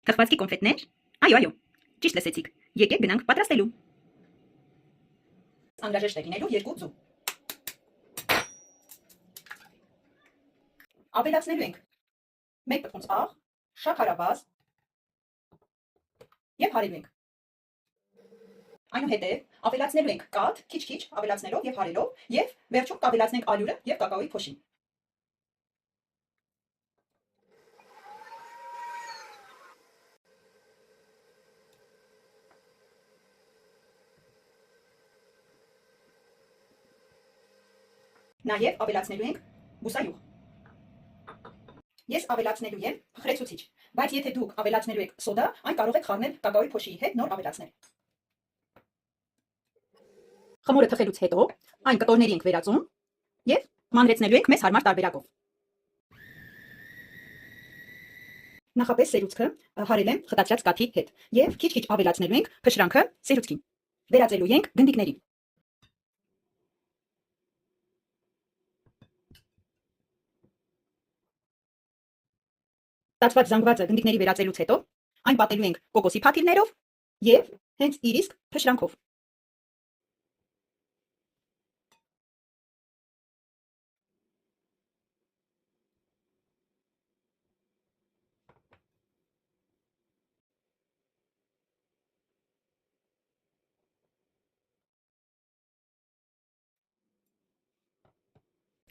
Թխվածքի կոնֆետներ։ Այո, ճիշտ լսեցիք։ Եկեք գնանք պատրաստելու։ Անհրաժեշտ է լինելու 2 ձու։ Ավելացնելու ենք 1 պտղունց աղ, շաքարավազ եւ հարելու ենք։ Այնուհետև ավելացնելու ենք կաթ, քիչ-քիչ ավելացնելով եւ հարելով եւ վերջում կավելացնենք ալյուրը եւ կակաոյի փոշին։ Նաև ավելացնելու ենք բուսայուղ։ Ես ավելացնելու եմ փխրեցուցիչ, բայց եթե դուք ավելացնելու եք սոդա, այն կարող եք խառնել կակաոյի փոշիի հետ նոր ավելացնել։ Խմորը թխելուց հետո այն կտորների ենք վերածում եւ մանրեցնելու ենք մեզ հարմար տարբերակով։ Նախապես սերուցքը հարել եմ խտացրած կաթի հետ եւ քիչ-քիչ ավելացնելու ենք փշրանքը սերուցքին։ Վերածելու ենք գնդիկների։ Տացված զանգվածը գնդիկների վերածելուց հետո այն պատելու ենք կոկոսի փաթիլներով եւ հենց իր իսկ փշրանքով։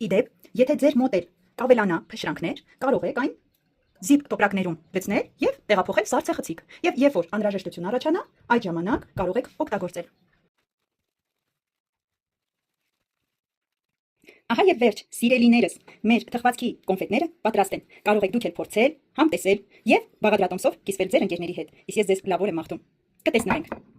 Իդեպ, եթե ձեր մոտ էլ կավելանա փշրանքներ, կարող եք այն զիպ տոպրակներում գցնել եւ տեղափոխել սառցե խցիկ։ Եվ երբ որ անհրաժեշտություն առաջանա, այդ ժամանակ կարող եք օգտագործել։ Ահա եւ վերջ, սիրելիներս, մեր թխվածքի կոնֆետները պատրաստ են։ Կարող եք դուք էլ փորձել, համտեսել եւ բաղադրատոմսով կիսվել ձեր ընկերների հետ։ Իսկ ես ձեզ լավ օր եմ մաղթում։ Կտեսնենք։